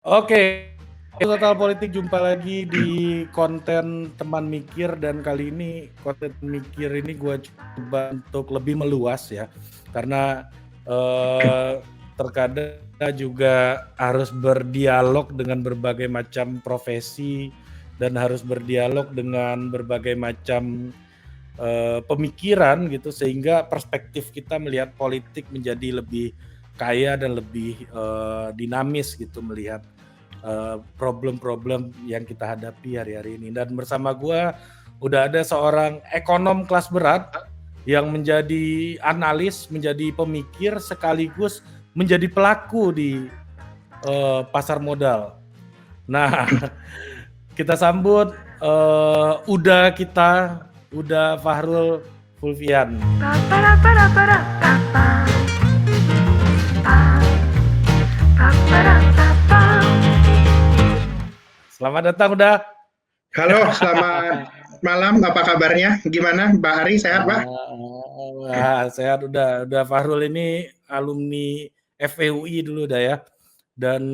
Oke, Total Politik jumpa lagi di konten teman mikir, dan kali ini konten mikir ini gue coba untuk lebih meluas ya, karena terkadang juga harus berdialog dengan berbagai macam profesi dan harus berdialog dengan berbagai macam pemikiran gitu, sehingga perspektif kita melihat politik menjadi lebih kaya dan lebih dinamis gitu, melihat problem-problem yang kita hadapi hari-hari ini. Dan bersama gue udah ada seorang ekonom kelas berat yang menjadi analis, menjadi pemikir, sekaligus menjadi pelaku di pasar modal. Nah, kita sambut Uda Fahrul Fulvian. Selamat datang, Uda. Halo, selamat malam. Apa kabarnya? Gimana, Mbak Ari? Sehat, Pak? Sehat. Uda Fahrul ini alumni FEUI dulu dah ya. Dan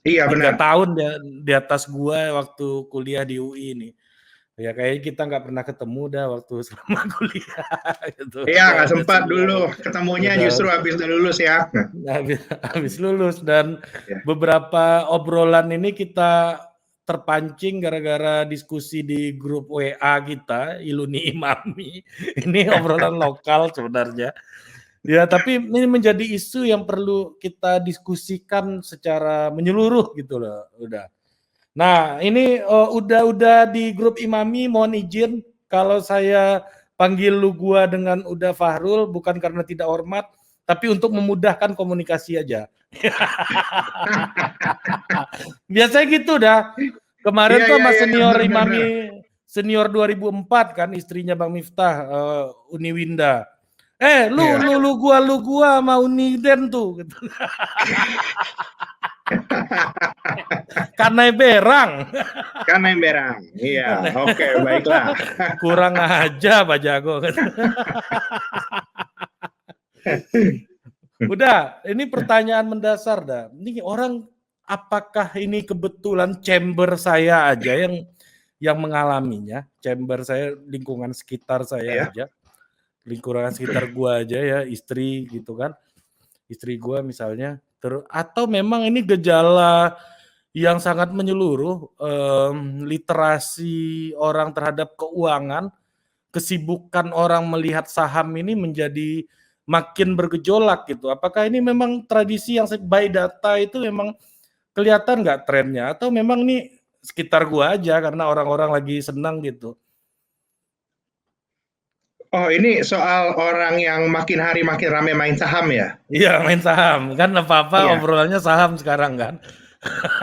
Iya, 3 benar. tahun di atas gua waktu kuliah di UI ini. Ya kayaknya kita nggak pernah ketemu dah waktu selama kuliah gitu. Iya, nggak Udah sempat senior, dulu. Ketemunya udah justru habis udah lulus ya. habis lulus, dan Ya. beberapa obrolan ini kita terpancing gara-gara diskusi di grup WA kita, Iluni Imami. Ini obrolan lokal sebenarnya. Ya, tapi ini menjadi isu yang perlu kita diskusikan secara menyeluruh gitu loh, udah. Nah, ini udah di grup Imami, mohon izin kalau saya panggil lu gua dengan Uda Fahrul bukan karena tidak hormat, tapi untuk memudahkan komunikasi aja. Biasanya gitu dah. Kemarin Iya, tuh iya, sama iya, senior benar, benar. Imami, senior 2004 kan, istrinya Bang Miftah, Uniwinda. Lu Iya. lu lu gua sama Uniden tuh gitu. Karena berang. Kan emberang. Iya, oke, baiklah. Kurang aja Pak Jago. Udah, ini pertanyaan mendasar dah. Ini orang, apakah ini kebetulan chamber saya aja yang mengalaminya? Chamber saya, lingkungan sekitar saya Iya. aja. Lingkungan sekitar gua aja ya, istri gitu kan. Istri gua misalnya, atau memang ini gejala yang sangat menyeluruh, literasi orang terhadap keuangan, kesibukan orang melihat saham ini menjadi makin bergejolak gitu. Apakah ini memang tradisi yang by data itu memang kelihatan nggak trennya, atau memang ini sekitar gua aja karena orang-orang lagi senang gitu? Oh, ini soal orang yang makin hari makin ramai main saham ya? Iya, main saham kan, apa-apa Iya. obrolannya saham sekarang kan.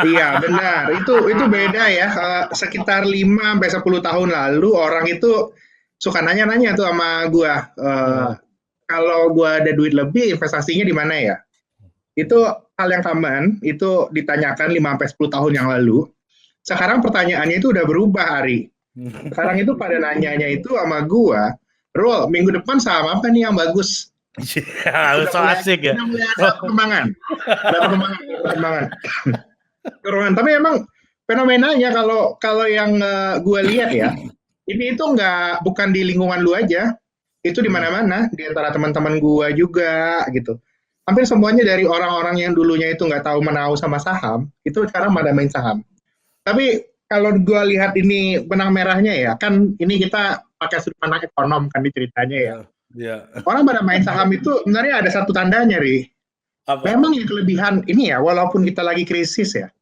Iya, benar. Itu beda ya. Sekitar 5 sampai 10 tahun lalu orang itu suka nanya-nanya tuh sama gua, kalau gua ada duit lebih investasinya di mana ya? Itu hal yang common, itu ditanyakan 5 sampai 10 tahun yang lalu. Sekarang pertanyaannya itu udah berubah, Ari. Sekarang itu pada nanyanya itu sama gua, "Rul, minggu depan saham apa nih yang bagus?" Iya, Udah so mulai asik ya. udah mulai ada perkembangan. Ada perkembangan. Perkembangan. Tapi emang fenomenanya kalau kalau yang gue lihat ya, ini itu bukan di lingkungan lu aja, itu di mana-mana, di antara teman-teman gue juga gitu. Hampir semuanya dari orang-orang yang dulunya itu nggak tahu menau sama saham, itu sekarang pada main saham. Tapi kalau gue lihat ini benang merahnya ya, kan ini kita pakai sudut pandang ekonom kan di ceritanya ya. Iya, iya. Orang pada main saham itu sebenarnya ada satu tandanya, Ri. Apa? Memang yang kelebihan ini ya, walaupun kita lagi krisis ya,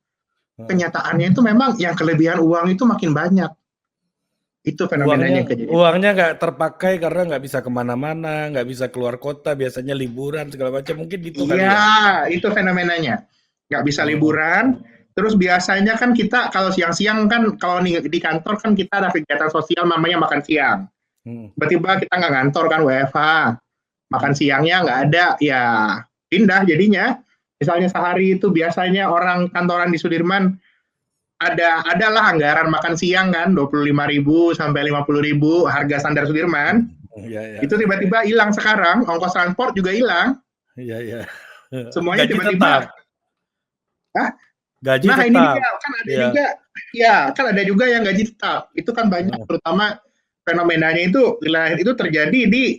kenyataannya itu memang yang kelebihan uang itu makin banyak. Itu fenomenanya yang kejadian. Uangnya nggak terpakai karena nggak bisa kemana-mana, nggak bisa keluar kota, biasanya liburan segala macam, mungkin gitu kali ya. Iya, itu fenomenanya. Nggak bisa Oh. liburan. Terus biasanya kan kita kalau siang-siang kan kalau di kantor kan kita ada kegiatan sosial namanya makan siang. Hmm. Tiba-tiba kita nggak ngantor kan WFH. Makan siangnya nggak ada, ya pindah jadinya. Misalnya sehari itu biasanya orang kantoran di Sudirman adalah anggaran makan siang kan 25.000 sampai 50.000 harga standar Sudirman. Iya, iya. Itu tiba-tiba hilang sekarang, ongkos transport juga hilang. Iya, iya. Semuanya Gaji tetap. tiba-tiba, ah, Gaji Nah, ini tetap. dia, kan ada Iya. juga ya, kan ada juga yang gaji tetap. Itu kan banyak, Heeh. terutama fenomenanya itu wilayah itu terjadi di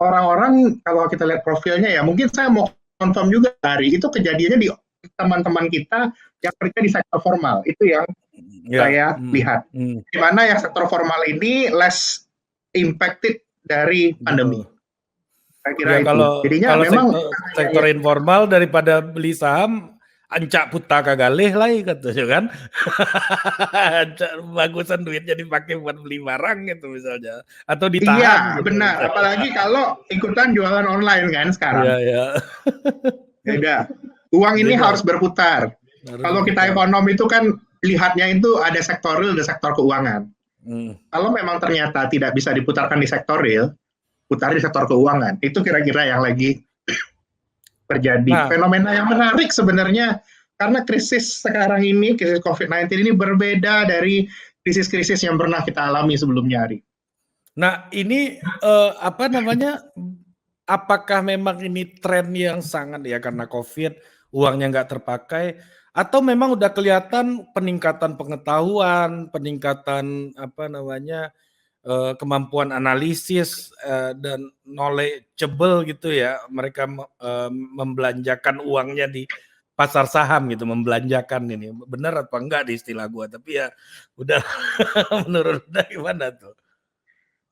orang-orang, kalau kita lihat profilnya ya, mungkin saya mau confirm juga hari itu kejadiannya di teman-teman kita yang kerja di sektor formal. Itu yang Ya. saya lihat. Hmm. Di mana yang sektor formal ini less impacted dari pandemi. Betul. Saya kira Ya itu. kalau Jadinya kalau memang sektor informal daripada beli saham, ancak puta kagalih lah katanya kan. Ancak bagusan duitnya dipakai buat beli barang gitu misalnya, atau ditahan iya, gitu benar. misalnya. Apalagi kalau ikutan jualan online kan sekarang. Iya ya. Beda. Uang ini Beda, harus berputar. harus Kalau kita berputar. ekonom itu kan lihatnya itu ada sektor real, ada sektor keuangan. Hmm. Kalau memang ternyata tidak bisa diputarkan di sektor real, putar di sektor keuangan. Itu kira-kira yang lagi terjadi. Nah, Fenomena yang menarik sebenarnya karena krisis sekarang ini, krisis COVID-19 ini berbeda dari krisis-krisis yang pernah kita alami sebelumnya, Ari. nah ini apa namanya? Apakah memang ini tren yang sangat ya karena COVID uangnya nggak terpakai, atau memang udah kelihatan peningkatan pengetahuan, peningkatan apa namanya kemampuan analisis dan knowledgeable gitu ya, mereka membelanjakan uangnya di pasar saham gitu, membelanjakan ini benar apa enggak di istilah gua, tapi ya udah menurut Anda gimana tuh?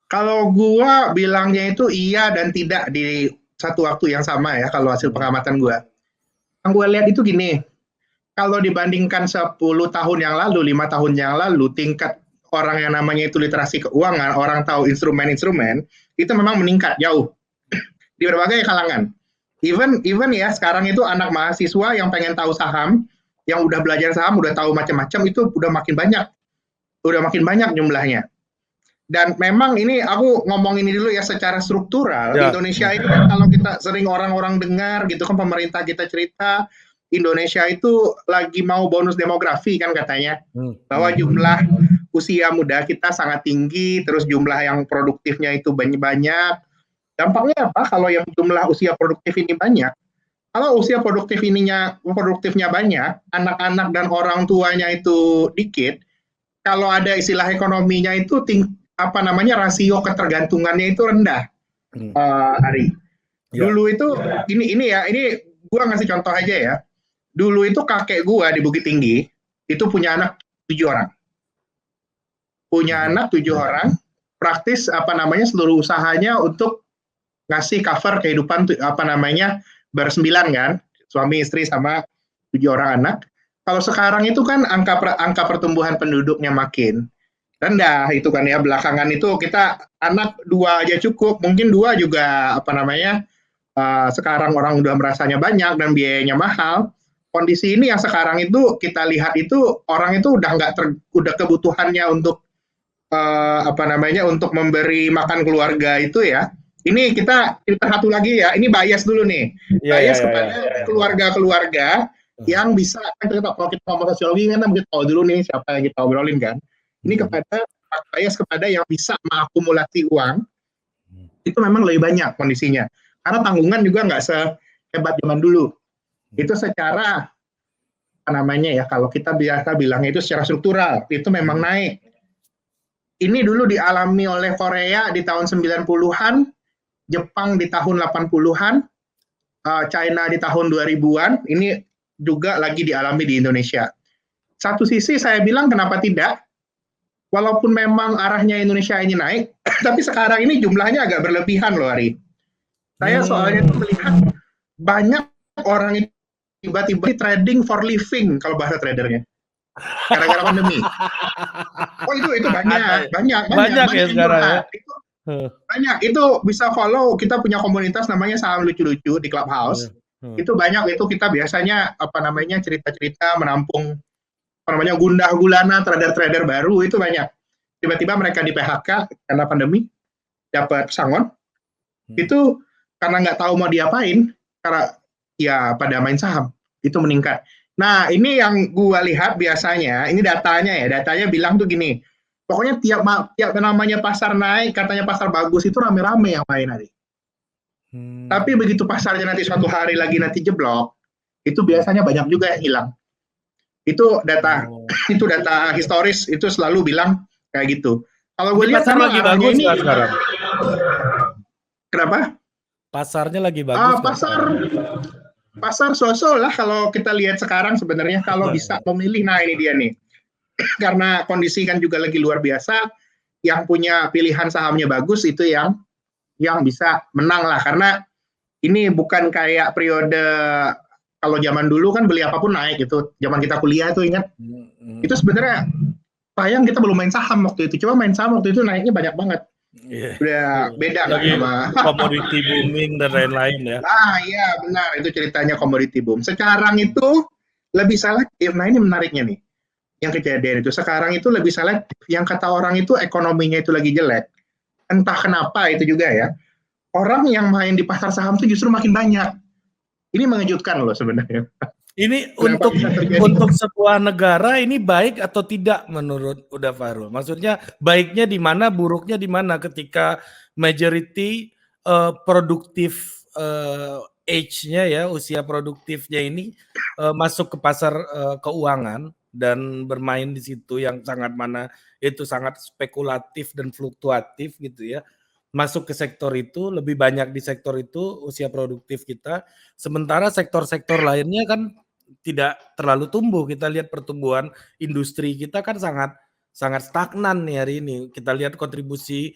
Kalau gua bilangnya itu iya dan tidak di satu waktu yang sama ya, kalau hasil Hmm. pengamatan gua. Yang gua lihat itu gini, kalau dibandingkan 10 tahun yang lalu, 5 tahun yang lalu, tingkat orang yang namanya itu literasi keuangan, orang tahu instrumen-instrumen, itu memang meningkat jauh di berbagai kalangan. Even ya sekarang itu anak mahasiswa yang pengen tahu saham, yang udah belajar saham, udah tahu macam-macam, itu udah makin banyak jumlahnya. Dan memang ini aku ngomong ini dulu ya, secara struktural Ya. Indonesia ini kan, kalau kita sering orang-orang dengar gitu kan, pemerintah kita cerita Indonesia itu lagi mau bonus demografi kan katanya, bahwa jumlah usia muda kita sangat tinggi, terus jumlah yang produktifnya itu banyak. Dampaknya apa kalau yang jumlah usia produktif ini banyak? Kalau usia produktifnya banyak, anak-anak dan orang tuanya itu dikit, kalau ada istilah ekonominya itu apa namanya, rasio ketergantungannya itu rendah. Ari. Ya. Dulu itu ini gua ngasih contoh aja ya. Dulu itu kakek gua di Bukit Tinggi itu punya anak 7 orang. Praktis apa namanya, seluruh usahanya untuk ngasih cover kehidupan apa namanya, bersembilan kan, suami istri sama 7 orang anak. Kalau sekarang itu kan angka pertumbuhan penduduknya makin rendah itu kan ya, belakangan itu kita anak 2 aja cukup, mungkin 2 juga apa namanya, sekarang orang udah merasanya banyak dan biayanya mahal. Kondisi ini yang sekarang itu kita lihat itu orang itu udah kebutuhannya untuk apa namanya, untuk memberi makan keluarga itu ya. Ini kita satu lagi ya, ini bias dulu nih, bias kepada keluarga-keluarga yang bisa, kalau kita ngomong sosiologi kan kita tahu dulu nih siapa yang kita obrolin kan. Ini kepada bias kepada yang bisa mengakumulasi uang, itu memang lebih banyak kondisinya. Karena tanggungan juga nggak sehebat zaman dulu. Itu secara apa namanya ya, kalau kita biasa bilangnya itu secara struktural, itu memang naik. Ini dulu dialami oleh Korea di tahun 90-an, Jepang di tahun 80-an, China di tahun 2000-an, ini juga lagi dialami di Indonesia. Satu sisi saya bilang kenapa tidak, walaupun memang arahnya Indonesia ini naik, tapi sekarang ini jumlahnya agak berlebihan loh, Ari. Saya soalnya melihat banyak orang itu tiba-tiba trading for living kalau bahasa tradernya, gara-gara pandemi. Oh itu Banyak ya sekarang ya. Itu banyak, itu bisa follow, kita punya komunitas namanya Saham Lucu-Lucu di Clubhouse. Itu banyak, itu kita biasanya apa namanya, cerita-cerita menampung apa namanya, gundah gulana trader-trader baru itu banyak. Tiba-tiba mereka di PHK karena pandemi, dapat pesangon. Itu karena nggak tahu mau diapain, karena ya pada main saham, itu meningkat. Nah, ini yang gua lihat biasanya, ini datanya bilang tuh gini, pokoknya tiap namanya pasar naik, katanya pasar bagus, itu rame-rame yang main nanti. Tapi begitu pasarnya nanti suatu hari lagi nanti jeblok, itu biasanya banyak juga yang hilang. Itu data Oh. itu data historis, itu selalu bilang kayak gitu. Kalau gue Ini lihat pasar memang lagi arahnya bagus ini, nggak sekarang? kenapa? Pasarnya lagi bagus nggak Pasar sekarang? pasar sosok lah kalau kita lihat sekarang sebenarnya kalau bisa memilih, nah ini dia nih. Karena kondisi kan juga lagi luar biasa, yang punya pilihan sahamnya bagus itu yang bisa menang lah, karena ini bukan kayak periode kalau zaman dulu kan beli apapun naik gitu. Zaman kita kuliah itu ingat, itu sebenarnya sayang kita belum main saham waktu itu. Coba main saham waktu itu naiknya banyak banget. Iya. Udah beda lah Lagi sama. komoditi booming dan lain-lain ya. Iya benar, itu ceritanya komoditi boom. Sekarang itu lebih selektif. Nah ini menariknya nih, yang kejadian itu sekarang itu lebih selektif. Yang kata orang itu ekonominya itu lagi jelek. Entah kenapa itu juga ya. Orang yang main di pasar saham itu justru makin banyak. Ini mengejutkan loh sebenarnya. Ini Kenapa bisa terjadi? untuk sebuah negara ini baik atau tidak menurut Uda Farul? Maksudnya baiknya di mana, buruknya di mana ketika majority produktif age-nya ya, usia produktifnya ini masuk ke pasar keuangan dan bermain di situ yang sangat mana itu sangat spekulatif dan fluktuatif gitu ya. Masuk ke sektor itu, lebih banyak di sektor itu usia produktif kita, sementara sektor-sektor lainnya kan tidak terlalu tumbuh. Kita lihat pertumbuhan industri kita kan sangat stagnan nih hari ini. Kita lihat kontribusi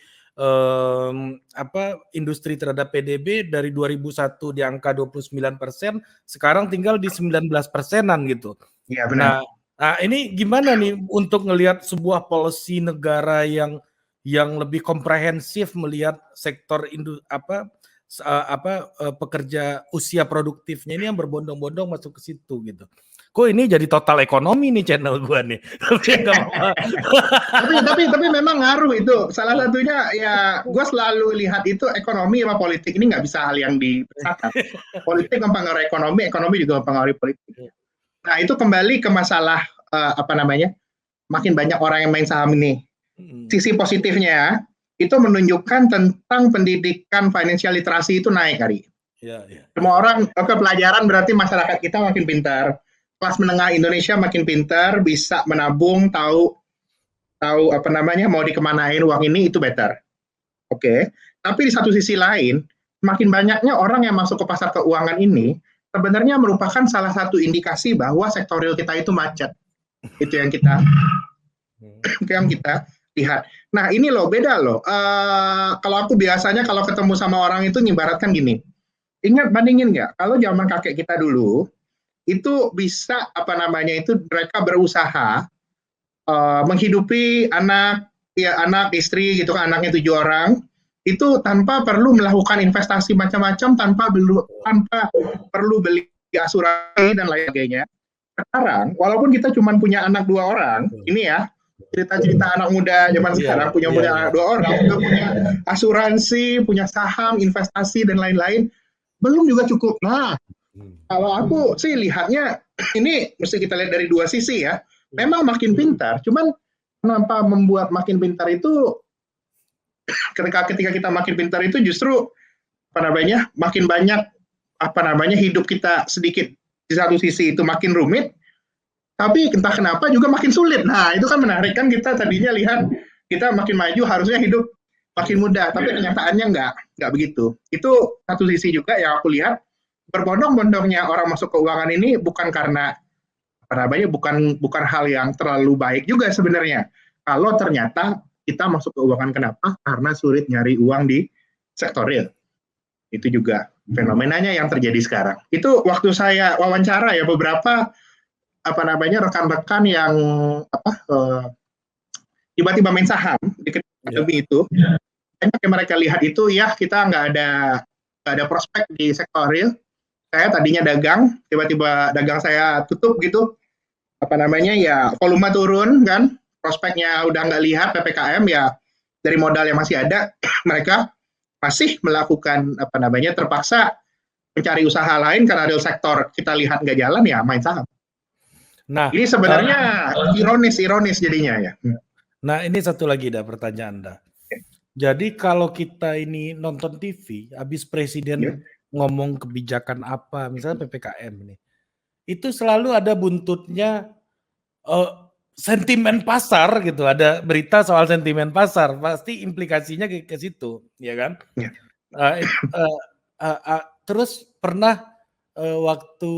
industri terhadap PDB dari 2001 di angka 29%, sekarang tinggal di 19%-an gitu. Iya benar. Nah, ini gimana nih untuk ngelihat sebuah policy negara yang lebih komprehensif melihat sektor pekerja usia produktifnya ini yang berbondong-bondong masuk ke situ gitu. Kok ini jadi total ekonomi nih channel gua nih. tapi memang ngaruh itu. Salah satunya ya gue selalu lihat itu ekonomi sama politik ini nggak bisa hal yang dipisahkan. Politik mempengaruhi ekonomi, ekonomi juga mempengaruhi politik. Nah itu kembali ke masalah makin banyak orang yang main saham ini. Sisi positifnya itu menunjukkan tentang pendidikan financial literasi itu naik hari. Semua orang pelajaran berarti masyarakat kita makin pintar. Kelas menengah Indonesia makin pintar, bisa menabung, tahu mau dikemanain uang ini, itu better. Oke. Tapi di satu sisi lain, makin banyaknya orang yang masuk ke pasar keuangan ini sebenarnya merupakan salah satu indikasi bahwa sektor real kita itu macet. Itu yang kita lihat. Nah ini loh beda loh. Kalau aku biasanya kalau ketemu sama orang itu ngibaratkan gini. Ingat bandingin nggak? Kalau zaman kakek kita dulu itu bisa mereka berusaha menghidupi anak istri gitu kan, anaknya 7 orang itu tanpa perlu melakukan investasi macam-macam, tanpa perlu beli asuransi dan lain sebagainya. Sekarang walaupun kita cuma punya anak 2 orang, ini ya cerita-cerita anak muda zaman sekarang punya anak 2 orang, udah punya asuransi, punya saham, investasi dan lain-lain, belum juga cukup. Nah, kalau aku sih lihatnya ini mesti kita lihat dari 2 sisi ya. Memang makin pintar, cuman kenapa membuat makin pintar itu ketika kita makin pintar itu justru makin banyak hidup kita sedikit di satu sisi itu makin rumit, tapi entah kenapa juga makin sulit. Nah itu kan menarik kan, kita tadinya lihat kita makin maju harusnya hidup makin mudah, tapi kenyataannya nggak begitu. Itu satu sisi juga yang aku lihat, berbondong-bondongnya orang masuk keuangan ini bukan karena bukan hal yang terlalu baik juga sebenarnya. Kalau ternyata kita masuk keuangan, kenapa? Karena sulit nyari uang di sektor real. Itu juga fenomenanya yang terjadi sekarang. Itu waktu saya wawancara ya beberapa rekan-rekan yang tiba-tiba main saham di pandemi itu, banyak yang mereka lihat itu ya kita nggak ada prospek di sektor real. Saya tadinya dagang, tiba-tiba dagang saya tutup gitu, ya volume turun kan, prospeknya udah nggak lihat, PPKM ya dari modal yang masih ada mereka masih melakukan terpaksa mencari usaha lain karena real sektor kita lihat nggak jalan, ya main saham. Nah ini sebenarnya ironis jadinya ya. Nah ini satu lagi pertanyaan Anda. Jadi kalau kita ini nonton TV, habis presiden ngomong kebijakan apa, misalnya PPKM ini, itu selalu ada buntutnya sentimen pasar gitu, ada berita soal sentimen pasar, pasti implikasinya ke situ, ya kan? Ya. Terus pernah, waktu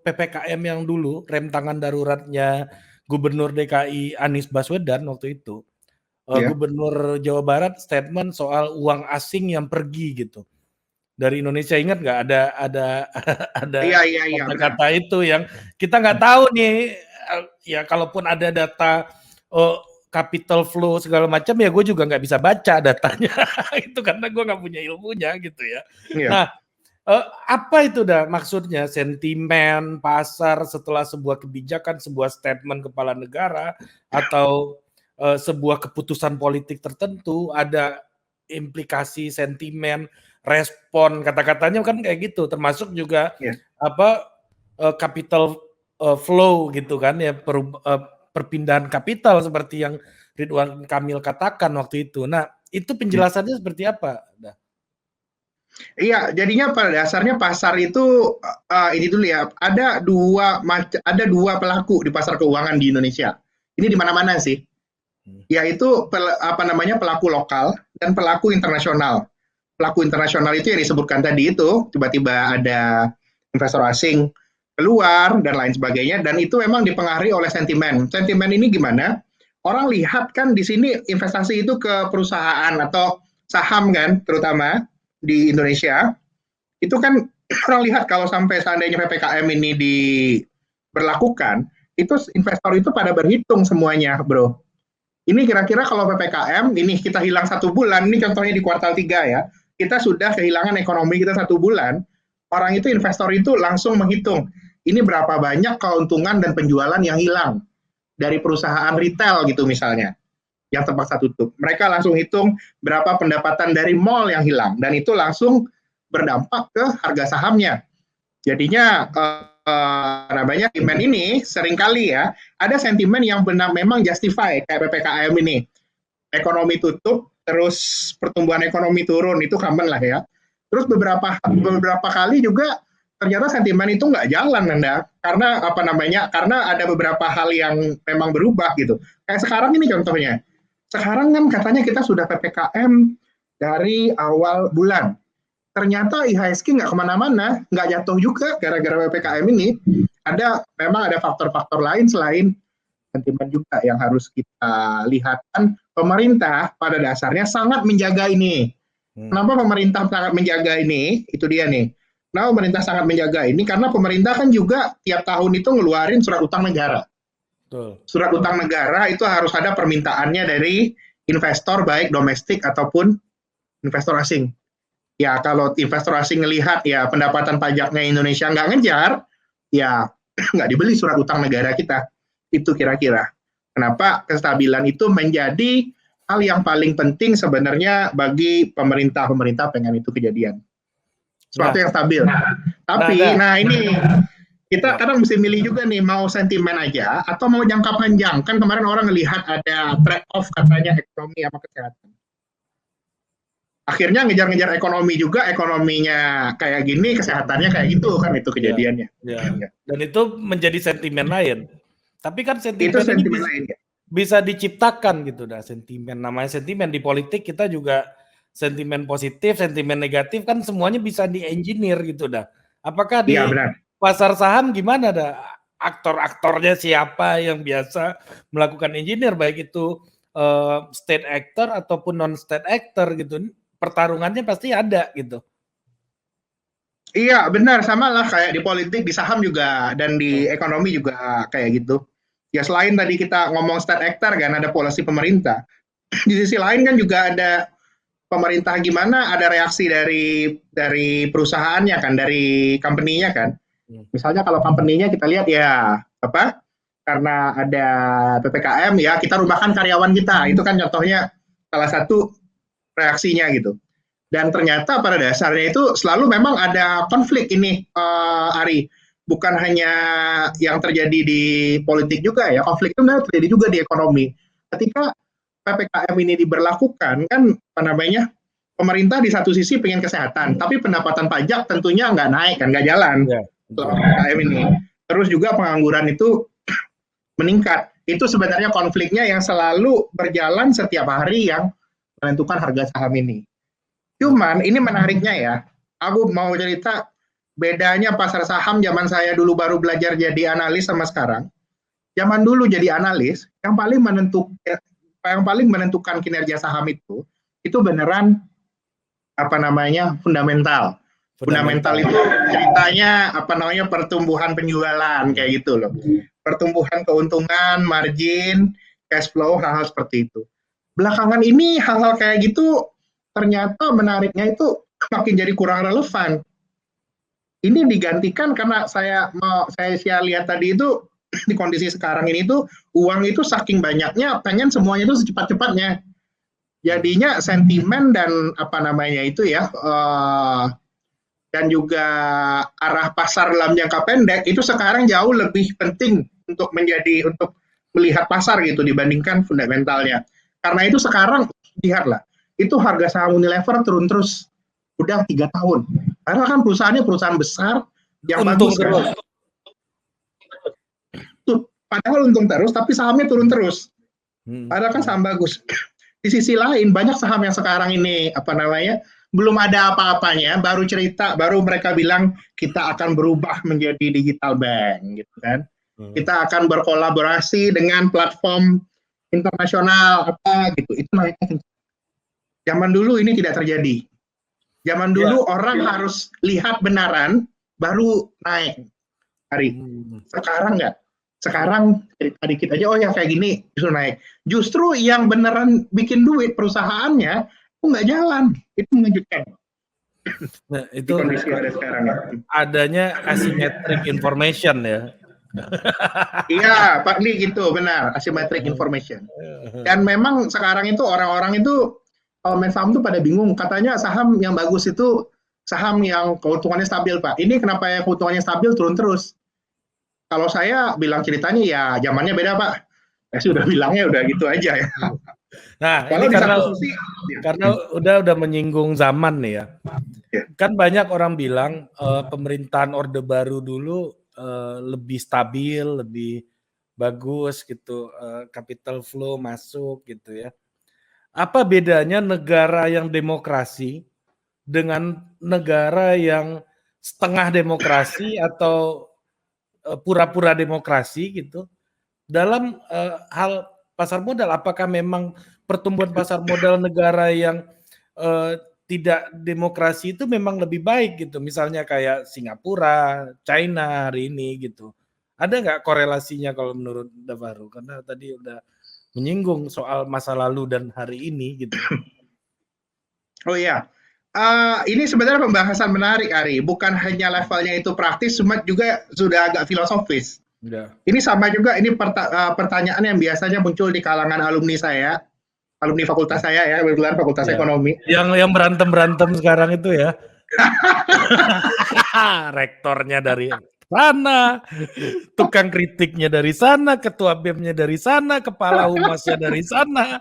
PPKM yang dulu, rem tangan daruratnya Gubernur DKI Anies Baswedan waktu itu, Ya. Gubernur Jawa Barat statement soal uang asing yang pergi gitu, dari Indonesia. Ingat nggak ada ada Iya, benar. kata-kata itu yang kita nggak tahu nih, ya kalaupun ada data, capital flow segala macam, ya gue juga nggak bisa baca datanya itu karena gue nggak punya ilmunya gitu ya. Iya. Nah, apa itu dah maksudnya sentimen pasar setelah sebuah kebijakan, sebuah statement kepala negara atau, sebuah keputusan politik tertentu ada implikasi sentimen, respon, kata-katanya kan kayak gitu, termasuk juga Iya. apa, capital, flow gitu kan ya, perpindahan kapital seperti yang Ridwan Kamil katakan waktu itu. Nah, itu penjelasannya seperti apa? Dah. Iya, jadinya pada dasarnya pasar itu ini dulu ya, ada dua pelaku di pasar keuangan di Indonesia. Ini di mana-mana sih, yaitu pelaku lokal dan pelaku internasional. Pelaku internasional itu yang disebutkan tadi itu tiba-tiba ada investor asing keluar dan lain sebagainya, dan itu memang dipengaruhi oleh sentimen. Sentimen ini gimana? Orang lihat kan di sini investasi itu ke perusahaan atau saham kan, terutama di Indonesia itu kan orang lihat kalau sampai seandainya PPKM ini diberlakukan, itu investor itu pada berhitung semuanya, bro. Ini kira-kira kalau PPKM ini kita hilang 1 bulan, ini contohnya di kuartal 3 ya, kita sudah kehilangan ekonomi kita 1 bulan, orang itu investor itu langsung menghitung, ini berapa banyak keuntungan dan penjualan yang hilang dari perusahaan retail gitu misalnya, yang terpaksa tutup. Mereka langsung hitung berapa pendapatan dari mall yang hilang, dan itu langsung berdampak ke harga sahamnya. Jadinya namanya sentimen ini seringkali ya ada sentimen yang benar memang justify kayak PPKM ini. Ekonomi tutup, terus pertumbuhan ekonomi turun, itu common lah ya. Terus beberapa kali juga ternyata sentimen itu nggak jalan, Anda. Karena karena ada beberapa hal yang memang berubah gitu. Kayak sekarang ini contohnya. Sekarang kan katanya kita sudah PPKM dari awal bulan. Ternyata IHSG nggak kemana-mana, nggak jatuh juga gara-gara PPKM ini. Memang ada faktor-faktor lain selain sentimen juga yang harus kita lihat. Kan pemerintah pada dasarnya sangat menjaga ini. Kenapa pemerintah sangat menjaga ini? Itu dia nih. Nah, pemerintah sangat menjaga ini karena pemerintah kan juga tiap tahun itu ngeluarin surat utang negara. Betul. Surat utang negara itu harus ada permintaannya dari investor baik domestik ataupun investor asing. Ya kalau investor asing ngelihat ya pendapatan pajaknya Indonesia nggak ngejar, ya nggak dibeli surat utang negara kita. Itu kira-kira. Kenapa kestabilan itu menjadi hal yang paling penting sebenarnya bagi pemerintah pengen itu kejadian. Suatu yang stabil. Tapi ini kita kadang mesti milih juga nih, mau sentimen aja atau mau jangka panjang. Kan kemarin orang ngelihat ada trade off katanya ekonomi sama kesehatan. Akhirnya ngejar-ngejar ekonomi juga, ekonominya kayak gini, kesehatannya kayak gitu kan, itu kejadiannya. Ya. Dan itu menjadi sentimen lain. Tapi kan sentimen itu ini lain, ya? bisa diciptakan gitu dah sentimen. Namanya sentimen di politik kita juga sentimen positif, sentimen negatif kan semuanya bisa di-engineer gitu dah. Apakah di pasar saham gimana dah? Aktor-aktornya siapa yang biasa melakukan engineer, baik itu state actor ataupun non state actor gitu. Pertarungannya pasti ada gitu. Iya benar, sama lah kayak di politik, di saham juga, dan di ekonomi juga kayak gitu. Ya selain tadi kita ngomong state actor kan, ada polisi pemerintah. Di sisi lain kan juga ada pemerintah gimana, ada reaksi dari perusahaannya kan, dari company-nya kan. Misalnya kalau company-nya kita lihat ya karena ada PPKM ya kita rumahkan karyawan kita, itu kan contohnya salah satu reaksinya gitu. Dan ternyata pada dasarnya itu selalu memang ada konflik ini, Ari. Bukan hanya yang terjadi di politik juga ya, konflik itu terjadi juga di ekonomi. Ketika PPKM ini diberlakukan, kan pemerintah di satu sisi pengen kesehatan, tapi pendapatan pajak tentunya nggak naik kan, nggak jalan selama PPKM ini. Terus juga pengangguran itu meningkat. Itu sebenarnya konfliknya yang selalu berjalan setiap hari yang menentukan harga saham ini. Cuman ini menariknya ya, aku mau cerita bedanya pasar saham zaman saya dulu baru belajar jadi analis sama sekarang. Zaman dulu jadi analis, yang paling menentukan kinerja saham itu beneran fundamental. Fundamental itu ceritanya pertumbuhan penjualan kayak gitu loh. Pertumbuhan keuntungan, margin, cash flow, hal-hal seperti itu. Belakangan ini hal-hal kayak gitu ternyata menariknya itu makin jadi kurang relevan. Ini digantikan karena saya lihat tadi itu di kondisi sekarang ini tuh uang itu saking banyaknya pengen semuanya itu secepat-cepatnya. Jadinya sentimen dan dan juga arah pasar dalam jangka pendek itu sekarang jauh lebih penting untuk melihat pasar gitu dibandingkan fundamentalnya. Karena itu sekarang lihatlah, itu harga saham Unilever turun terus udah 3 tahun. Karena kan perusahaannya perusahaan besar yang untung bagus terus. Kan? Padahal untung terus, tapi sahamnya turun terus. Padahal kan saham bagus. Di sisi lain, banyak saham yang sekarang ini belum ada apa-apanya, baru mereka bilang kita akan berubah menjadi digital bank, gitu kan? Kita akan berkolaborasi dengan platform internasional gitu. Itu naiknya. Zaman dulu ini tidak terjadi. Zaman dulu orang harus lihat benaran baru naik. Sekarang enggak. Sekarang cerita dikit aja, oh ya kayak gini justru naik. Justru yang beneran bikin duit perusahaannya itu nggak jalan. Itu mengejutkan. Nah, itu kondisi ada sekarang ya. Adanya asymmetric information ya. Iya, Pak Li gitu, benar, asymmetric information. Dan memang sekarang itu orang-orang itu kalau main saham tuh pada bingung. Katanya saham yang bagus itu saham yang keuntungannya stabil, Pak. Ini kenapa yang keuntungannya stabil turun terus? Kalau saya bilang ceritanya ya zamannya beda, Pak. Saya sudah bilangnya udah gitu aja ya. Nah, kalau ini karena udah menyinggung zaman nih ya. Kan banyak orang bilang pemerintahan Orde Baru dulu lebih stabil, lebih bagus gitu, capital flow masuk gitu ya. Apa bedanya negara yang demokrasi dengan negara yang setengah demokrasi atau pura-pura demokrasi gitu dalam hal pasar modal? Apakah memang pertumbuhan pasar modal negara yang tidak demokrasi itu memang lebih baik gitu, misalnya kayak Singapura, China hari ini gitu, ada nggak korelasinya kalau menurut Davaru? Karena tadi udah menyinggung soal masa lalu dan hari ini gitu. Oh iya, ini sebenarnya pembahasan menarik, Ari. Bukan hanya levelnya itu praktis, cuma juga sudah agak filosofis. Ya. Ini sama juga, ini pertanyaan yang biasanya muncul di kalangan alumni saya, alumni fakultas saya ya, kebetulan fakultas ekonomi. Yang berantem sekarang itu ya. Rektornya dari sana, tukang kritiknya dari sana, ketua BEM-nya dari sana, kepala humasnya dari sana.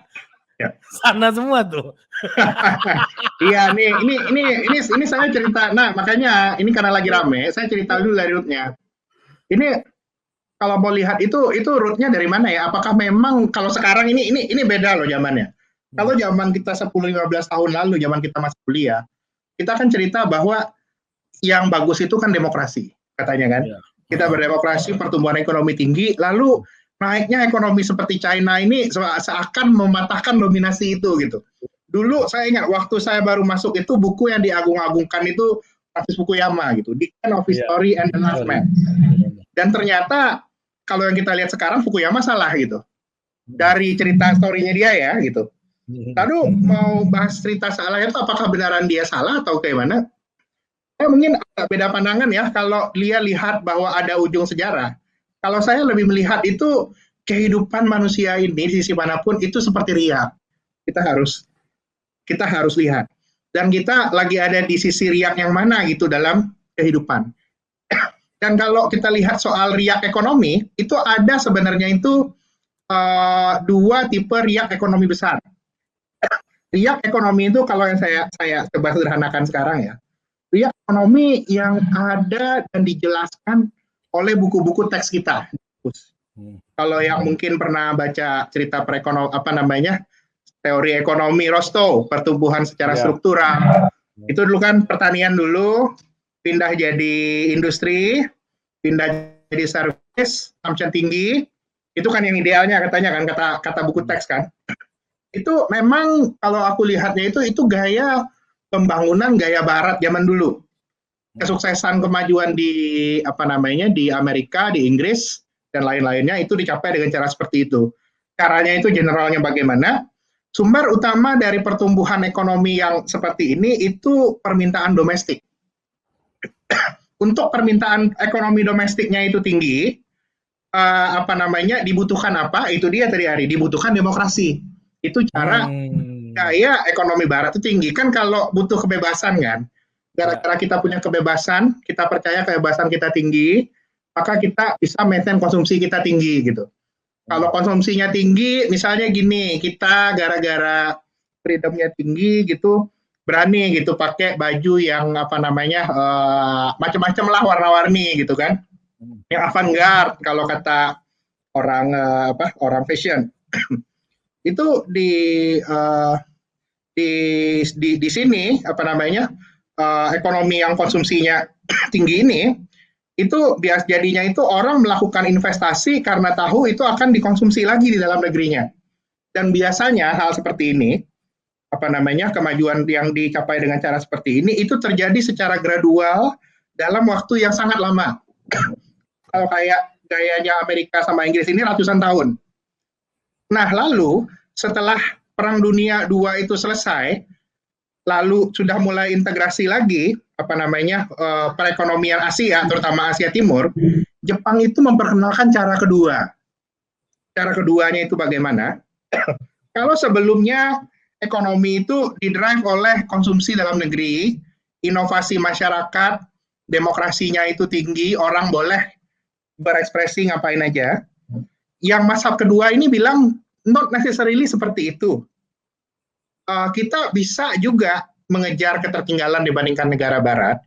Sana semua tuh. Iya, ini saya cerita. Nah, makanya ini karena lagi rame, saya cerita dulu dari rootnya. Ini kalau mau lihat itu rootnya dari mana ya? Apakah memang kalau sekarang ini beda loh zamannya. Kalau zaman kita 10-15 tahun lalu, zaman kita masih kuliah, kita kan cerita bahwa yang bagus itu kan demokrasi, katanya kan. Kita berdemokrasi, pertumbuhan ekonomi tinggi, lalu naiknya ekonomi seperti China ini seakan mematahkan dominasi itu gitu. Dulu saya ingat waktu saya baru masuk itu buku yang diagung-agungkan itu Francis Fukuyama gitu, The End of History and the Last Man. Dan ternyata kalau yang kita lihat sekarang Fukuyama salah gitu. Dari cerita story-nya dia ya gitu. Lalu mau bahas cerita salah itu apakah benaran dia salah atau kayak mana? Mungkin agak beda pandangan ya kalau dia lihat bahwa ada ujung sejarah. Kalau saya lebih melihat itu kehidupan manusia ini di sisi manapun itu seperti riak. Kita harus lihat. Dan kita lagi ada di sisi riak yang mana gitu dalam kehidupan. Dan kalau kita lihat soal riak ekonomi, itu ada sebenarnya itu dua tipe riak ekonomi besar. Riak ekonomi itu kalau yang saya coba sederhanakan sekarang ya. Riak ekonomi yang ada dan dijelaskan oleh buku-buku teks kita. Kalau yang mungkin pernah baca cerita teori ekonomi Rostow, pertumbuhan secara Ya. struktural. Itu dulu kan pertanian dulu, pindah jadi industri, pindah jadi service, consumption tinggi. Itu kan yang idealnya katanya kan, kata buku teks kan. Itu memang kalau aku lihatnya itu gaya pembangunan gaya barat zaman dulu. Kesuksesan kemajuan di Amerika, di Inggris dan lain-lainnya itu dicapai dengan cara seperti itu. Caranya itu generalnya bagaimana? Sumber utama dari pertumbuhan ekonomi yang seperti ini itu permintaan domestik. Untuk permintaan ekonomi domestiknya itu tinggi, dibutuhkan apa? Itu dia tadi Ari, dibutuhkan demokrasi. Itu cara gaya ekonomi barat itu tinggi. Kan kalau butuh kebebasan kan, gara-gara kita punya kebebasan, kita percaya kebebasan kita tinggi, maka kita bisa maintain konsumsi kita tinggi gitu. Kalau konsumsinya tinggi, misalnya gini, kita gara-gara freedomnya tinggi gitu, berani gitu pakai baju yang macam-macam lah warna-warni gitu kan, yang avant-garde kalau kata orang fashion. Itu di sini ekonomi yang konsumsinya tinggi ini itu jadinya itu orang melakukan investasi karena tahu itu akan dikonsumsi lagi di dalam negerinya. Dan biasanya hal seperti ini, kemajuan yang dicapai dengan cara seperti ini itu terjadi secara gradual dalam waktu yang sangat lama. Kalau kayak gayanya Amerika sama Inggris ini ratusan tahun. Nah, lalu setelah Perang Dunia II itu selesai, lalu sudah mulai integrasi lagi perekonomian Asia, terutama Asia Timur, Jepang itu memperkenalkan cara kedua. Cara keduanya itu bagaimana? Kalau sebelumnya ekonomi itu didrive oleh konsumsi dalam negeri, inovasi masyarakat, demokrasinya itu tinggi, orang boleh berekspresi ngapain aja. Yang mazhab kedua ini bilang not necessarily seperti itu. Kita bisa juga mengejar ketertinggalan dibandingkan negara barat.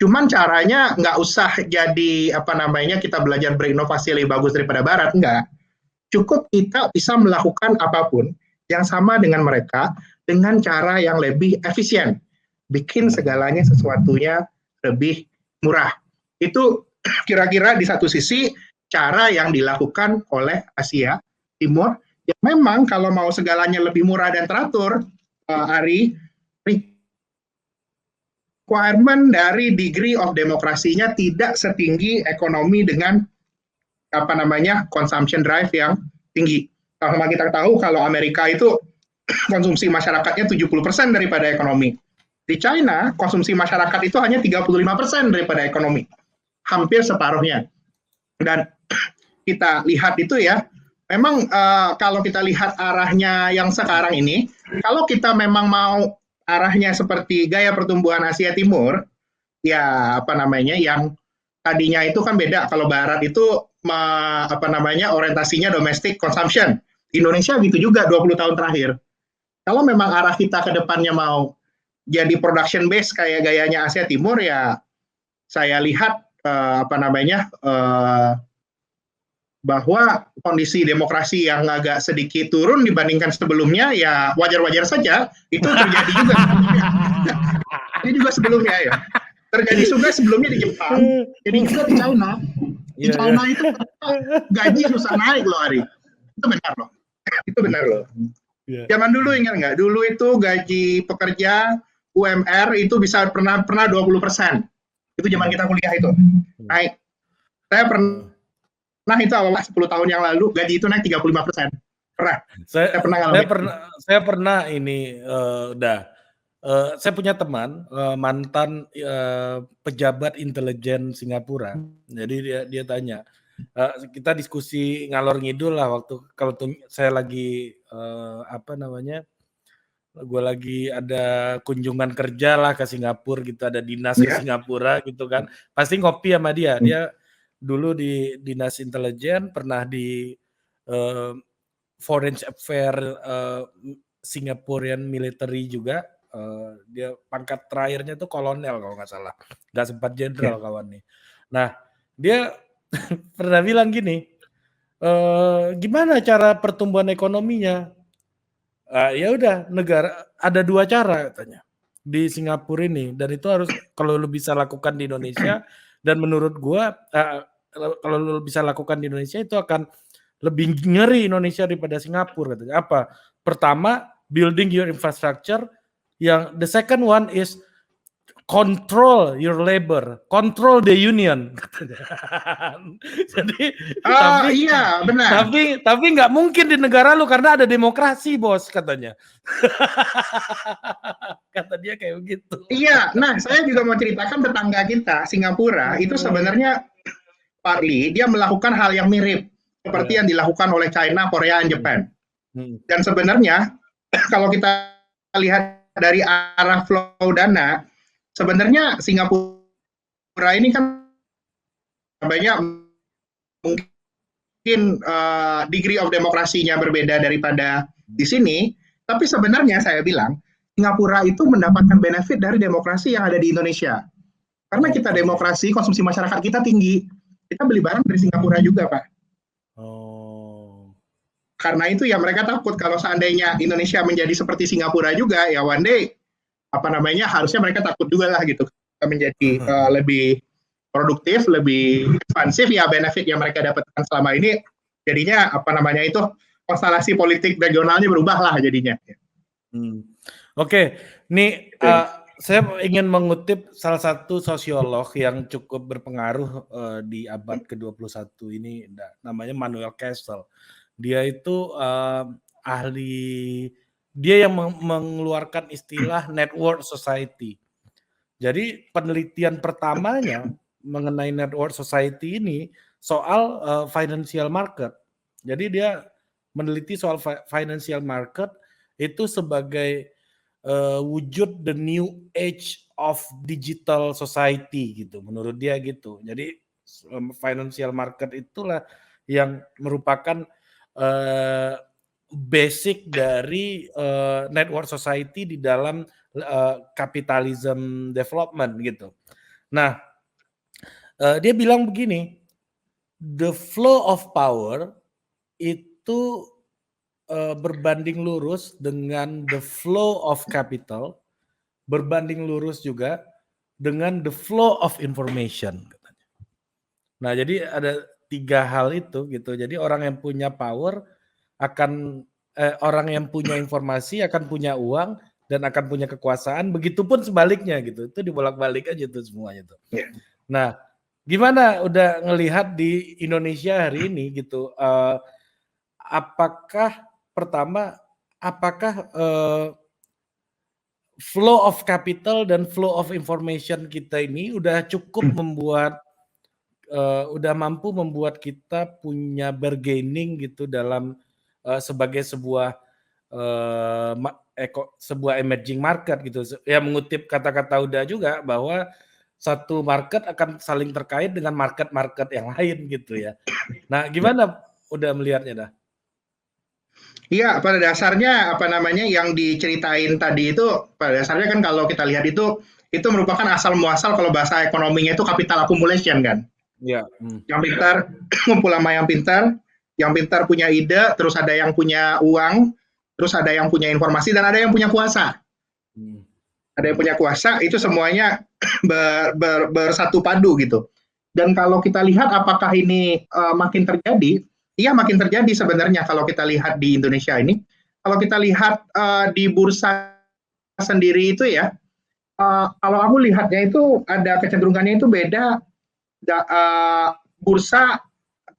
Cuman caranya nggak usah jadi kita belajar berinovasi lebih bagus daripada barat, enggak. Cukup kita bisa melakukan apapun yang sama dengan mereka dengan cara yang lebih efisien. Bikin segalanya sesuatunya lebih murah. Itu kira-kira di satu sisi cara yang dilakukan oleh Asia Timur yang memang kalau mau segalanya lebih murah dan teratur, Ari, requirement dari degree of demokrasinya tidak setinggi ekonomi dengan consumption drive yang tinggi. Sama kita tahu kalau Amerika itu konsumsi masyarakatnya 70% daripada ekonomi. Di China, konsumsi masyarakat itu hanya 35% daripada ekonomi. Hampir separuhnya. Dan kita lihat itu ya, memang kalau kita lihat arahnya yang sekarang ini, kalau kita memang mau arahnya seperti gaya pertumbuhan Asia Timur, ya yang tadinya itu kan beda. Kalau Barat itu orientasinya domestic consumption. Indonesia gitu juga 20 tahun terakhir. Kalau memang arah kita ke depannya mau jadi production base kayak gayanya Asia Timur, ya saya lihat bahwa kondisi demokrasi yang agak sedikit turun dibandingkan sebelumnya, ya wajar-wajar saja. Itu terjadi juga sebelumnya. Ini juga sebelumnya ya. Terjadi juga sebelumnya di Jepang, jadi juga di China. Di China itu gaji susah naik loh, Ari. Itu benar loh. Itu benar loh. Zaman dulu ingat nggak? Dulu itu gaji pekerja UMR itu bisa pernah 20%. Itu zaman kita kuliah itu. Naik. Saya pernah itu awal 10 tahun yang lalu gaji itu naik 35%. Pernah. Saya pernah ini saya punya teman mantan pejabat intelijen Singapura. Jadi dia tanya, kita diskusi ngalor ngidul lah waktu kalau saya lagi gue lagi ada kunjungan kerja lah ke Singapura gitu, ada dinas ke Singapura gitu kan, pasti ngopi sama dia. Dia dulu di dinas intelijen, pernah di Foreign Affairs Singaporean military juga. Dia pangkat terakhirnya tuh kolonel kalau nggak salah, nggak sempat jenderal kawan nih. Nah dia pernah bilang gini, Gimana cara pertumbuhan ekonominya? Ya udah negara ada 2 cara katanya, di Singapura ini dan itu harus kalau lu bisa lakukan di Indonesia dan menurut gua, kalau lu bisa lakukan di Indonesia itu akan lebih ngeri Indonesia daripada Singapura katanya. Apa? Pertama, building your infrastructure, yang the second one is control your labor, control the union katanya. Jadi tapi Iya, benar. tapi nggak mungkin di negara lu karena ada demokrasi bos katanya. Kata dia kayak begitu. Iya, nah saya juga mau ceritakan tetangga kita, Singapura, itu sebenarnya partly dia melakukan hal yang mirip seperti Ya. yang dilakukan oleh China, Korea, dan Jepang. Hmm. Dan sebenarnya kalau kita lihat dari arah flow dana, sebenarnya Singapura ini kan banyak mungkin degree of demokrasinya berbeda daripada di sini, tapi sebenarnya saya bilang Singapura itu mendapatkan benefit dari demokrasi yang ada di Indonesia. Karena kita demokrasi, konsumsi masyarakat kita tinggi. Kita beli barang dari Singapura juga, Pak. Oh. Karena itu ya mereka takut kalau seandainya Indonesia menjadi seperti Singapura juga, ya one day harusnya mereka takut juga lah gitu menjadi lebih produktif, lebih ekspansif, ya benefit yang mereka dapatkan selama ini jadinya itu konstelasi politik regionalnya berubah lah jadinya. Oke, nih saya ingin mengutip salah satu sosiolog yang cukup berpengaruh di abad ke-21 ini, namanya Manuel Kessel. Dia itu ahli, dia yang mengeluarkan istilah network society. Jadi penelitian pertamanya mengenai network society ini soal financial market. Jadi dia meneliti soal financial market itu sebagai wujud the new age of digital society gitu, menurut dia gitu. Jadi financial market itulah yang merupakan basic dari network society di dalam capitalism development gitu. Nah, dia bilang begini, the flow of power itu berbanding lurus dengan the flow of capital, berbanding lurus juga dengan the flow of information. Nah, jadi ada 3 hal itu gitu. Jadi orang yang punya power akan orang yang punya informasi akan punya uang dan akan punya kekuasaan, begitupun sebaliknya gitu. Itu dibolak-balik aja tuh semuanya tuh. Yeah. Nah, gimana udah ngelihat di Indonesia hari ini gitu, apakah pertama, apakah flow of capital dan flow of information kita ini udah cukup membuat udah mampu membuat kita punya bargaining gitu dalam sebagai sebuah sebuah emerging market gitu. Ya mengutip kata-kata Uda juga bahwa satu market akan saling terkait dengan market-market yang lain gitu ya. Nah, gimana udah melihatnya dah? Iya, pada dasarnya yang diceritain tadi itu pada dasarnya kan kalau kita lihat itu merupakan asal muasal kalau bahasa ekonominya itu capital accumulation kan. Iya. Yang pintar ngumpul sama yang pintar punya ide, terus ada yang punya uang, terus ada yang punya informasi dan ada yang punya kuasa. Ada yang punya kuasa, itu semuanya bersatu padu gitu. Dan kalau kita lihat apakah ini makin terjadi, iya makin terjadi sebenarnya kalau kita lihat di Indonesia ini. Kalau kita lihat di bursa sendiri itu ya, kalau aku lihatnya itu ada kecenderungannya itu beda. Bursa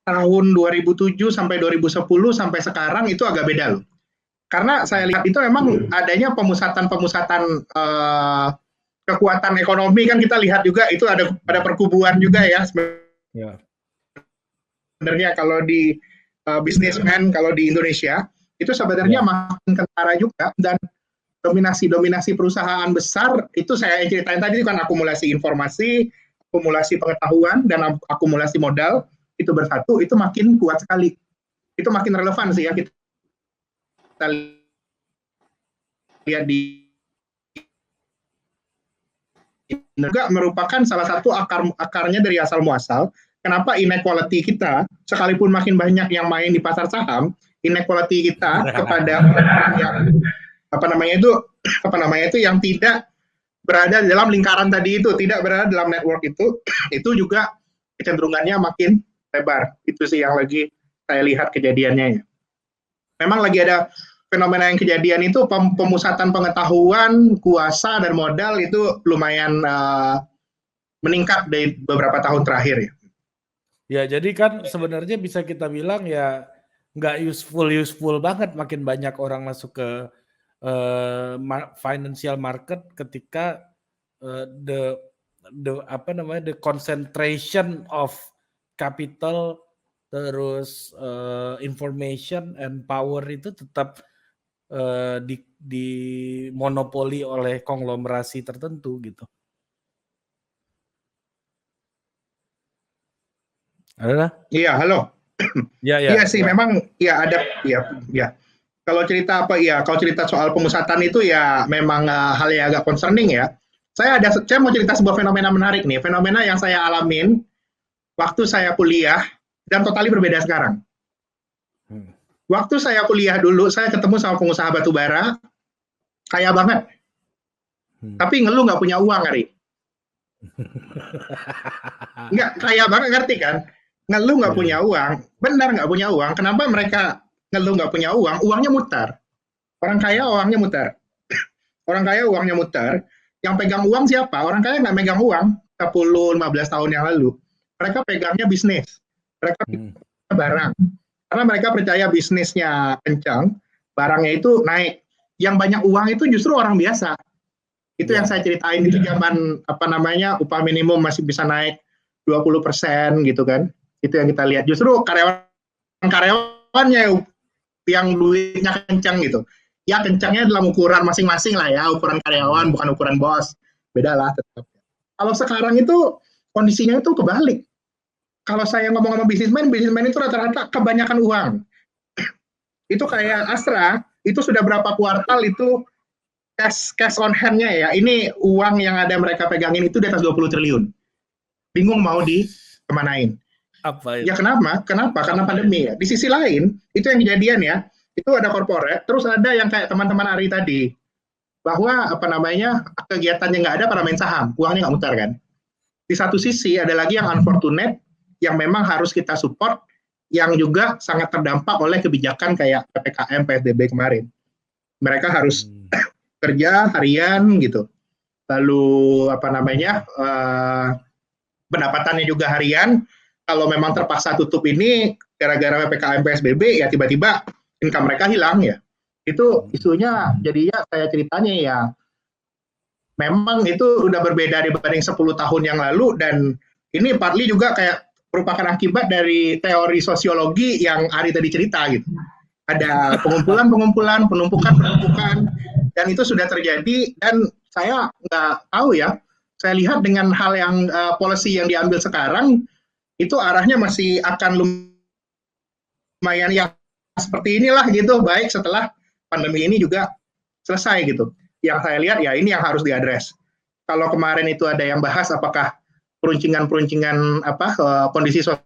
tahun 2007 sampai 2010 sampai sekarang itu agak beda loh. Karena saya lihat itu memang adanya pemusatan-pemusatan kekuatan ekonomi kan kita lihat juga itu ada perkubuan juga ya sebenarnya kalau di businessman kalau di Indonesia itu sebenarnya makin kentara juga dan dominasi perusahaan besar itu saya ceritain tadi kan akumulasi informasi, akumulasi pengetahuan dan akumulasi modal itu bersatu itu makin kuat sekali. Itu makin relevan sih ya kita lihat di juga merupakan salah satu akarnya dari asal muasal kenapa inequality kita, sekalipun makin banyak yang main di pasar saham, inequality kita kepada orang yang apa namanya itu yang tidak berada dalam lingkaran tadi itu, tidak berada dalam network itu juga kecenderungannya makin lebar. Itu sih yang lagi saya lihat kejadiannya. Memang lagi ada fenomena yang kejadian itu, pemusatan pengetahuan, kuasa, dan modal itu lumayan meningkat dari beberapa tahun terakhir ya. Ya, jadi kan sebenarnya bisa kita bilang ya nggak useful banget makin banyak orang masuk ke financial market ketika the concentration of capital terus information and power itu tetap di monopoli oleh konglomerasi tertentu gitu. Ada? Iya, halo. Iya sih, memang ya ada ya. Kalau cerita soal pemusatan itu ya memang hal yang agak concerning ya. Saya mau cerita sebuah fenomena menarik nih, fenomena yang saya alamin waktu saya kuliah dan totali berbeda sekarang. Waktu saya kuliah dulu, saya ketemu sama pengusaha batu bara, kaya banget, tapi ngeluh nggak punya uang, Ari. Nggak kaya banget, ngerti kan? Ngeluh nggak punya uang, benar nggak punya uang. Kenapa mereka ngeluh nggak punya uang? Uangnya mutar. Orang kaya uangnya mutar. Orang kaya uangnya mutar. Yang pegang uang siapa? Orang kaya nggak megang uang 10-15 tahun yang lalu. Mereka pegangnya bisnis. Mereka barang. Karena mereka percaya bisnisnya kencang, barangnya itu naik. Yang banyak uang itu justru orang biasa. Itu yang saya ceritain, itu zaman upah minimum masih bisa naik 20% gitu kan. Itu yang kita lihat. Justru karyawannya yang duitnya kencang gitu. Ya kencangnya dalam ukuran masing-masing lah ya, ukuran karyawan bukan ukuran bos. Beda lah tetap. Kalau sekarang itu kondisinya itu kebalik. Kalau saya ngomong sama bisnismen itu rata-rata kebanyakan uang. Itu kayak Astra, itu sudah berapa kuartal itu cash on hand-nya ya. Ini uang yang ada mereka pegangin itu di atas 20 triliun. Bingung mau dikemanain. Apa itu? Ya kenapa? Karena pandemi ya. Di sisi lain, itu yang kejadian ya, itu ada corporate, terus ada yang kayak teman-teman Ari tadi, bahwa kegiatannya nggak ada pada main saham, uangnya nggak mutar kan. Di satu sisi ada lagi yang unfortunate, yang memang harus kita support, yang juga sangat terdampak oleh kebijakan kayak PPKM, PSBB kemarin. Mereka harus kerja harian gitu, lalu pendapatannya juga harian. Kalau memang terpaksa tutup ini gara-gara PPKM PSBB ya tiba-tiba income mereka hilang ya. Itu isunya jadinya saya ceritanya ya memang itu udah berbeda dibanding 10 tahun yang lalu, dan ini partly juga kayak merupakan akibat dari teori sosiologi yang Ari tadi cerita gitu. Ada penumpukan, dan itu sudah terjadi, dan saya nggak tahu ya, saya lihat dengan hal yang policy yang diambil sekarang, itu arahnya masih akan lumayan ya seperti inilah gitu, baik setelah pandemi ini juga selesai gitu. Yang saya lihat ya ini yang harus diadres. Kalau kemarin itu ada yang bahas apakah peruncingan kondisi sosial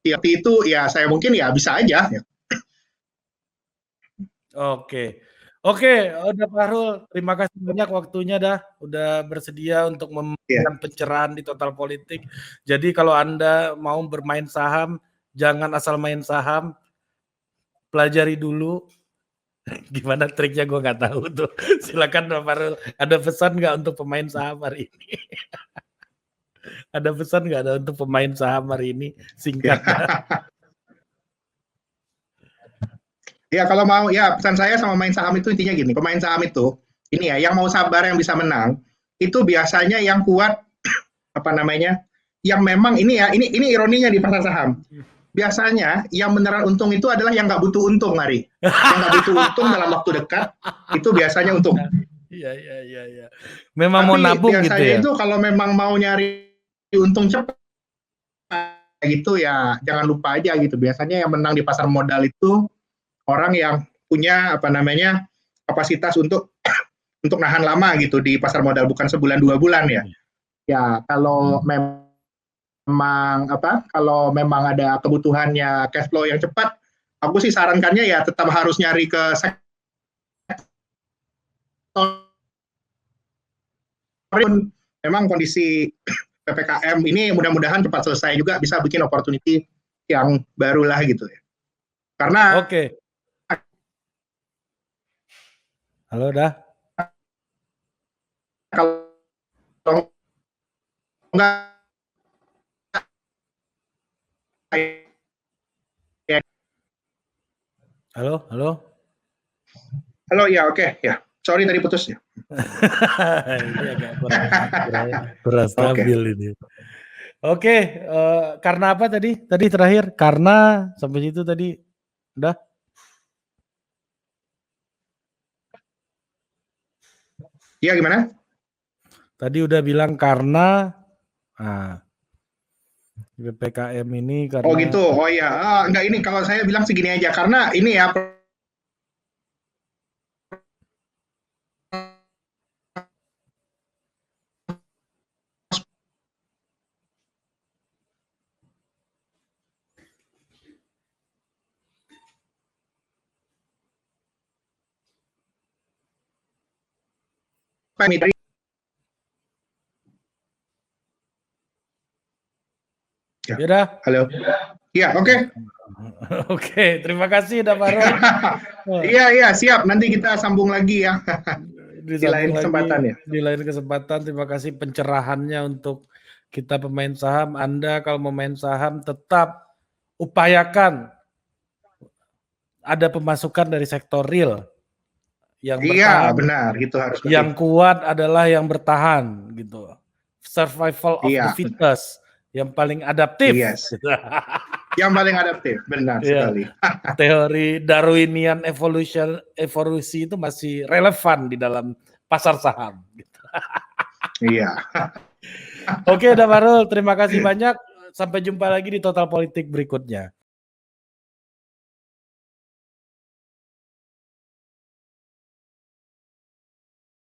itu ya saya mungkin ya bisa aja ya. Oke, udah Pak Harul, terima kasih banyak waktunya udah bersedia untuk memberikan pencerahan di Total Politik. Jadi kalau Anda mau bermain saham, jangan asal main saham, pelajari dulu. Gimana triknya gue nggak tahu tuh. Silakan Pak Harul, ada pesan nggak untuk pemain saham hari ini? Ada pesan nggak ada untuk pemain saham hari ini? Singkatnya. Ya kalau mau ya pesan saya sama main saham itu intinya gini, pemain saham itu ini ya yang mau sabar yang bisa menang itu biasanya yang kuat yang memang ini ironinya di pasar saham. Biasanya yang beneran untung itu adalah yang nggak butuh untung, Ari. Yang nggak butuh untung dalam waktu dekat itu biasanya untung. Iya. Memang mau nabung gitu ya. Biasanya itu kalau memang mau nyari untung cepat gitu ya jangan lupa aja gitu. Biasanya yang menang di pasar modal itu orang yang punya kapasitas untuk nahan lama gitu di pasar modal, bukan sebulan 2 bulan ya. Ya, kalau memang kalau memang ada kebutuhannya cash flow yang cepat, aku sih sarankannya ya tetap harus nyari ke sektor memang kondisi PPKM ini mudah-mudahan cepat selesai juga bisa bikin opportunity yang baru lah gitu ya. Karena Oke. Halo, dah. kalau enggak Halo, halo. halo ya oke ya. Sorry tadi putus ya. Ini agak kurang Oke. stabil ini. Oke, karena apa tadi? Tadi terakhir karena sampai situ tadi udah? Iya gimana? Tadi udah bilang karena PPKM ini Oh karena gitu. Oh iya. Enggak ini kalau saya bilang segini aja karena ini ya mitra. Ya. ya dah. Halo. Iya, oke. Oke, terima kasih Dah Farul. Iya, siap. Nanti kita sambung lagi ya. Di lain kesempatan ya. Di lain kesempatan, terima kasih pencerahannya untuk kita pemain saham. Anda kalau mau main saham tetap upayakan ada pemasukan dari sektor real yang bertahan. Iya, benar. Itu harus yang kuat adalah yang bertahan gitu. Survival of the fittest, yang paling adaptif. Yes. Yang paling adaptif, benar sekali. Teori Darwinian evolusi itu masih relevan di dalam pasar saham. Gitu. Iya. Oke, Dah Farul, terima kasih banyak. Sampai jumpa lagi di Total Politik berikutnya.